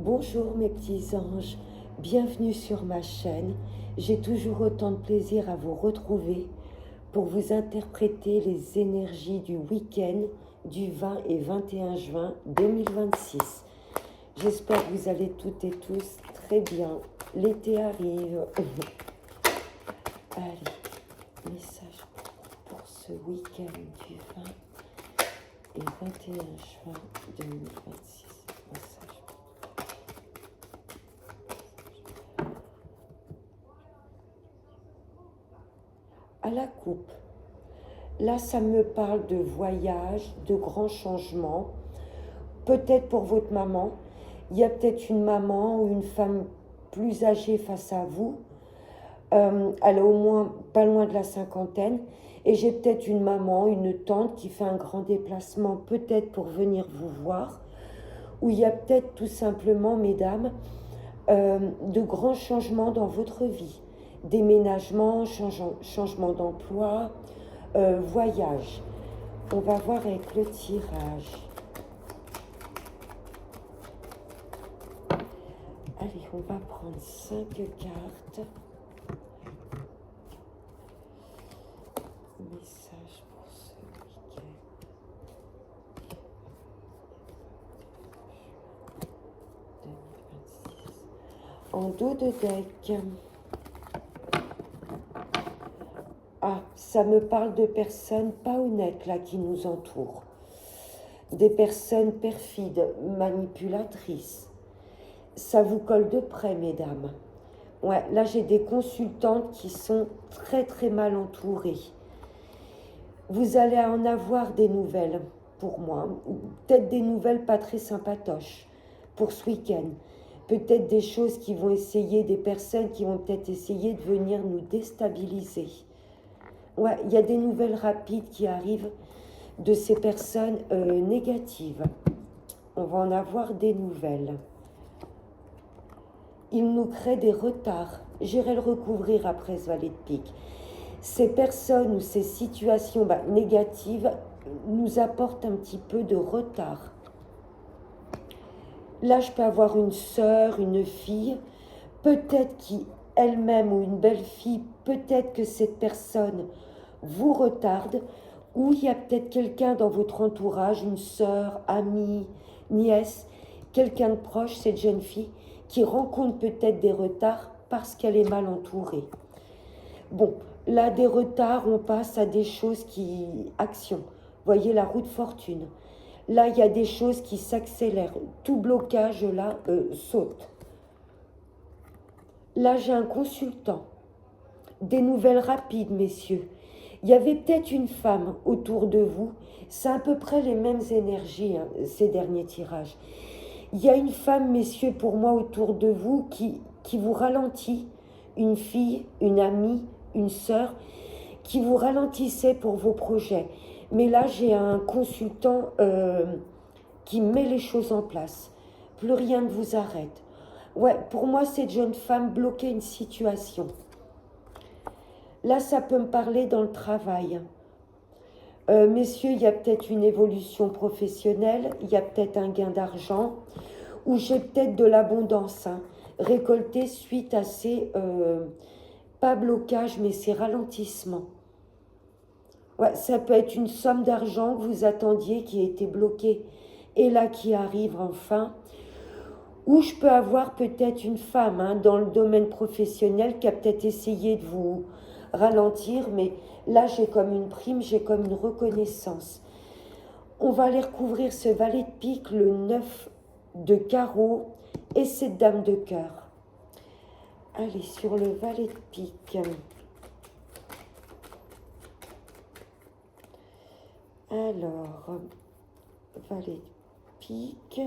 Bonjour mes petits anges, bienvenue sur ma chaîne. J'ai toujours autant de plaisir à vous retrouver pour vous interpréter les énergies du week-end du 20 et 21 juin 2026. J'espère que vous allez toutes et tous très bien. L'été arrive. Allez, message pour ce week-end du 20 et 21 juin 2026. Message. À la coupe. Là, ça me parle de voyage, de grands changements. Peut-être pour votre maman. Il y a peut-être une maman ou une femme plus âgée face à vous. Elle est au moins pas loin de la cinquantaine. Et j'ai peut-être une maman, une tante qui fait un grand déplacement, peut-être pour venir vous voir. Ou il y a peut-être tout simplement, mesdames, de grands changements dans votre vie. Déménagement, changement d'emploi, voyage. On va voir avec le tirage. Allez, on va prendre 5 cartes. Message pour ce week-end. En dos de deck. Ah, ça me parle de personnes pas honnêtes là qui nous entourent. Des personnes perfides, manipulatrices. Ça vous colle de près, mesdames. Ouais, là j'ai des consultantes qui sont très très mal entourées. Vous allez en avoir des nouvelles pour moi. Peut-être des nouvelles pas très sympatoches pour ce week-end. Peut-être des choses qui vont essayer, des personnes qui vont peut-être essayer de venir nous déstabiliser. Ouais, il y a des nouvelles rapides qui arrivent de ces personnes négatives. On va en avoir des nouvelles. Il nous crée des retards. J'irai le recouvrir après ce valet de pique. Ces personnes ou ces situations négatives nous apportent un petit peu de retard. Là, je peux avoir une sœur, une fille, peut-être qui elle-même ou une belle-fille, peut-être que cette personne vous retarde, ou il y a peut-être quelqu'un dans votre entourage, une sœur, amie, nièce, quelqu'un de proche, cette jeune fille, qui rencontre peut-être des retards parce qu'elle est mal entourée. Bon, là, des retards, on passe à des choses qui... Action. Voyez la roue de fortune. Là, il y a des choses qui s'accélèrent. Tout blocage, là, saute. Là, j'ai un consultant. Des nouvelles rapides, messieurs. Il y avait peut-être une femme autour de vous. C'est à peu près les mêmes énergies, hein, ces derniers tirages. Il y a une femme, messieurs, pour moi, autour de vous qui vous ralentit. Une fille, une amie, une sœur, qui vous ralentissait pour vos projets. Mais là, j'ai un consultant qui met les choses en place. Plus rien ne vous arrête. Ouais, pour moi, cette jeune femme bloquait une situation. Là, ça peut me parler dans le travail. Messieurs, il y a peut-être une évolution professionnelle, il y a peut-être un gain d'argent, ou j'ai peut-être de l'abondance récoltée suite à ces, pas blocages, mais ces ralentissements. Ouais, ça peut être une somme d'argent que vous attendiez qui a été bloquée et là qui arrive enfin. Ou je peux avoir peut-être une femme dans le domaine professionnel qui a peut-être essayé de vous ralentir, mais là j'ai comme une prime, j'ai comme une reconnaissance. On va aller recouvrir ce valet de pique, le 9 de carreau et cette dame de cœur. Allez, sur le valet de pique. Alors, valet de pique,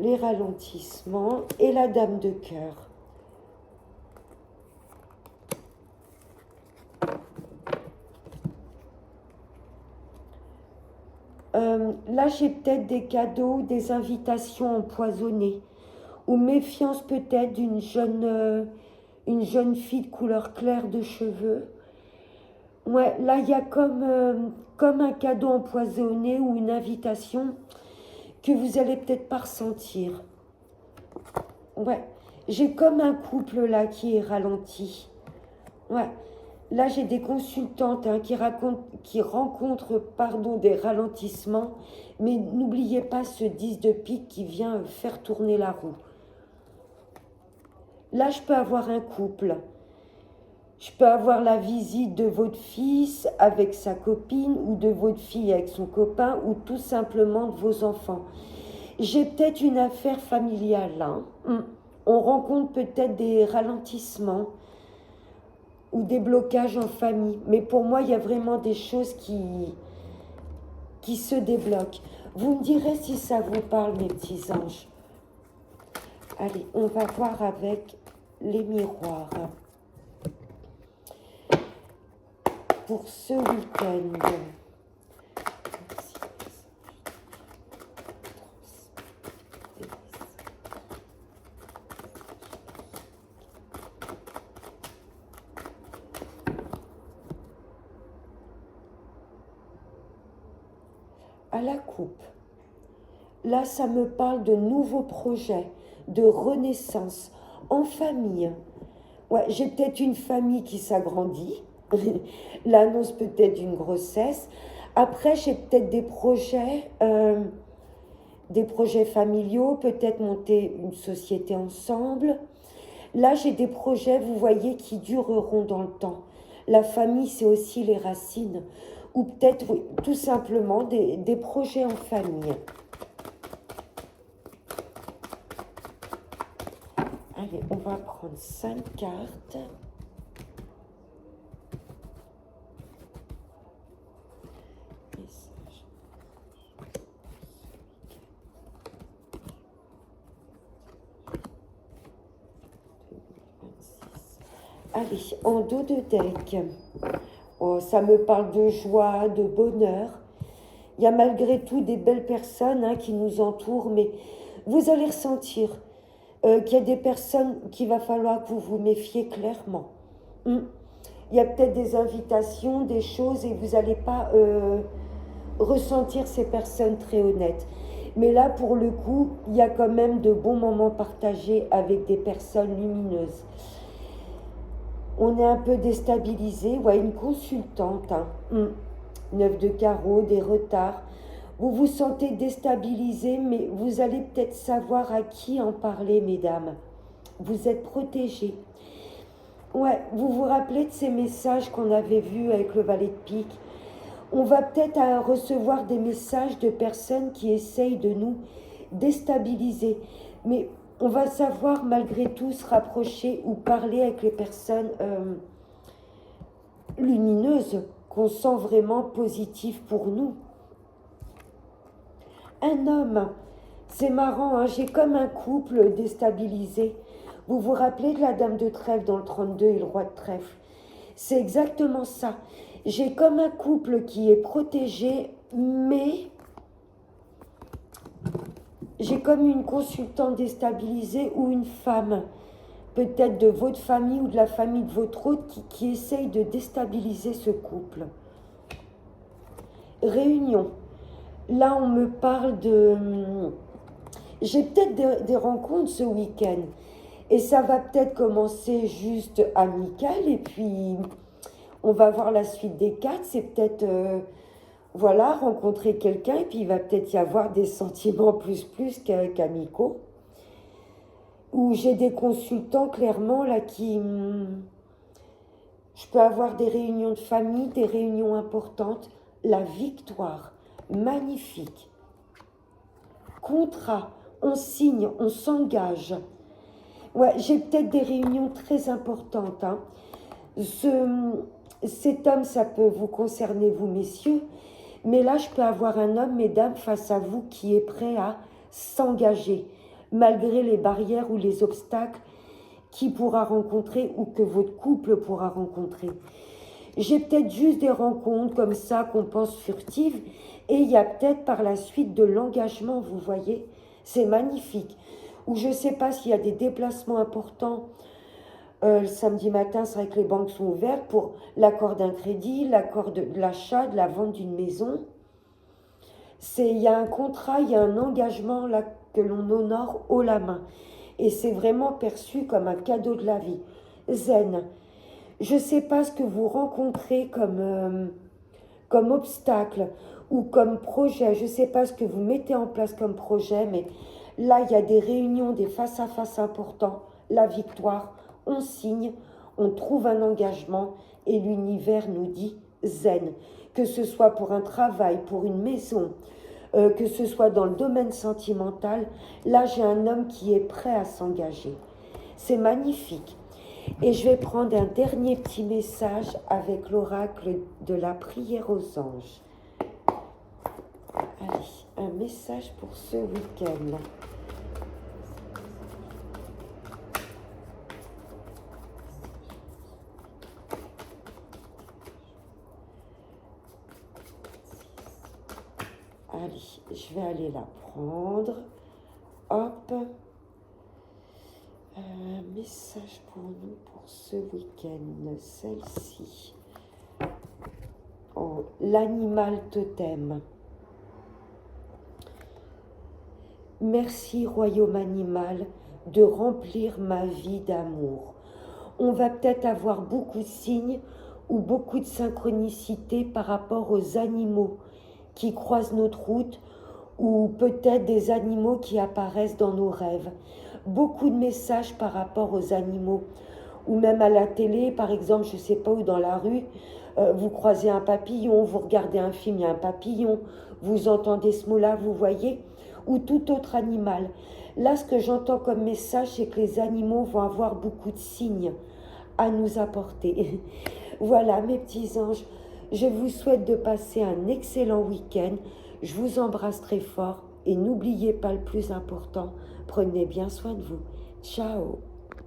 les ralentissements et la dame de cœur. Là, j'ai peut-être des cadeaux, des invitations empoisonnées, ou méfiance peut-être d'une une jeune fille de couleur claire de cheveux. Ouais, là, il y a comme un cadeau empoisonné ou une invitation que vous allez peut-être pas ressentir. Ouais, j'ai comme un couple là qui est ralenti. Ouais, là j'ai des consultantes hein, qui rencontrent des ralentissements, mais n'oubliez pas ce 10 de pique qui vient faire tourner la roue. Là je peux avoir un couple. Je peux avoir la visite de votre fils avec sa copine ou de votre fille avec son copain ou tout simplement de vos enfants. J'ai peut-être une affaire familiale là. On rencontre peut-être des ralentissements ou des blocages en famille. Mais pour moi, il y a vraiment des choses qui se débloquent. Vous me direz si ça vous parle, mes petits anges. Allez, on va voir avec les miroirs. Pour ce week-end. À la coupe. Là, ça me parle de nouveaux projets, de renaissance en famille. Ouais, j'ai peut-être une famille qui s'agrandit. L'annonce peut-être d'une grossesse. Après, j'ai peut-être des projets familiaux, peut-être monter une société ensemble. Là, j'ai des projets, vous voyez, qui dureront dans le temps. La famille, c'est aussi les racines. Ou peut-être, oui, tout simplement, des projets en famille. Allez, on va prendre 5 cartes. Allez, en dos de deck, oh, ça me parle de joie, de bonheur. Il y a malgré tout des belles personnes hein, qui nous entourent, mais vous allez ressentir qu'il y a des personnes qu'il va falloir que vous vous méfiez clairement. Il y a peut-être des invitations, des choses, et vous n'allez pas ressentir ces personnes très honnêtes. Mais là, pour le coup, il y a quand même de bons moments partagés avec des personnes lumineuses. On est un peu déstabilisé. Ouais, une consultante. Hein. 9 de carreau, des retards. Vous vous sentez déstabilisé, mais vous allez peut-être savoir à qui en parler, mesdames. Vous êtes protégés. Ouais, vous vous rappelez de ces messages qu'on avait vus avec le valet de pique. On va peut-être recevoir des messages de personnes qui essayent de nous déstabiliser. Mais on va savoir malgré tout se rapprocher ou parler avec les personnes lumineuses qu'on sent vraiment positives pour nous. Un homme, c'est marrant, hein, j'ai comme un couple déstabilisé. Vous vous rappelez de la dame de trèfle dans le 32 et le roi de trèfle? C'est exactement ça. J'ai comme un couple qui est protégé, mais j'ai comme une consultante déstabilisée ou une femme, peut-être de votre famille ou de la famille de votre autre, qui essaye de déstabiliser ce couple. Réunion. Là, on me parle de... J'ai peut-être des rencontres ce week-end. Et ça va peut-être commencer juste amical. Et puis, on va voir la suite des cartes. C'est peut-être, voilà, rencontrer quelqu'un. Et puis, il va peut-être y avoir des sentiments plus qu'amicaux. Où j'ai des consultants, clairement, là, qui... Je peux avoir des réunions de famille, des réunions importantes. La victoire. Magnifique. Contrat, on signe, on s'engage. Ouais, j'ai peut-être des réunions très importantes. Hein. Cet homme, ça peut vous concerner, vous, messieurs. Mais là, je peux avoir un homme, mesdames, face à vous qui est prêt à s'engager, malgré les barrières ou les obstacles qu'il pourra rencontrer ou que votre couple pourra rencontrer. J'ai peut-être juste des rencontres comme ça qu'on pense furtives et il y a peut-être par la suite de l'engagement, vous voyez. C'est magnifique. Ou je ne sais pas s'il y a des déplacements importants. Le samedi matin, c'est vrai que les banques sont ouvertes pour l'accord d'un crédit, l'accord de l'achat, de la vente d'une maison. Il y a un contrat, il y a un engagement là que l'on honore haut la main. Et c'est vraiment perçu comme un cadeau de la vie. Zen, je ne sais pas ce que vous rencontrez comme obstacle ou comme projet, je ne sais pas ce que vous mettez en place comme projet, mais là, il y a des réunions, des face-à-face importants, la victoire, on signe, on trouve un engagement et l'univers nous dit zen, que ce soit pour un travail, pour une maison, que ce soit dans le domaine sentimental, là j'ai un homme qui est prêt à s'engager. C'est magnifique. Et je vais prendre un dernier petit message avec l'oracle de la prière aux anges. Allez, un message pour ce week-end. Allez, je vais aller la prendre. Hop. Un message pour nous pour ce week-end. Celle-ci. Oh, l'animal totem. Merci, royaume animal, de remplir ma vie d'amour. On va peut-être avoir beaucoup de signes ou beaucoup de synchronicité par rapport aux animaux qui croisent notre route ou peut-être des animaux qui apparaissent dans nos rêves. Beaucoup de messages par rapport aux animaux ou même à la télé, par exemple, je ne sais pas où, dans la rue, vous croisez un papillon, vous regardez un film, il y a un papillon, vous entendez ce mot-là, vous voyez, ou tout autre animal. Là, ce que j'entends comme message, c'est que les animaux vont avoir beaucoup de signes à nous apporter. Voilà, mes petits anges, je vous souhaite de passer un excellent week-end. Je vous embrasse très fort et n'oubliez pas le plus important, prenez bien soin de vous. Ciao!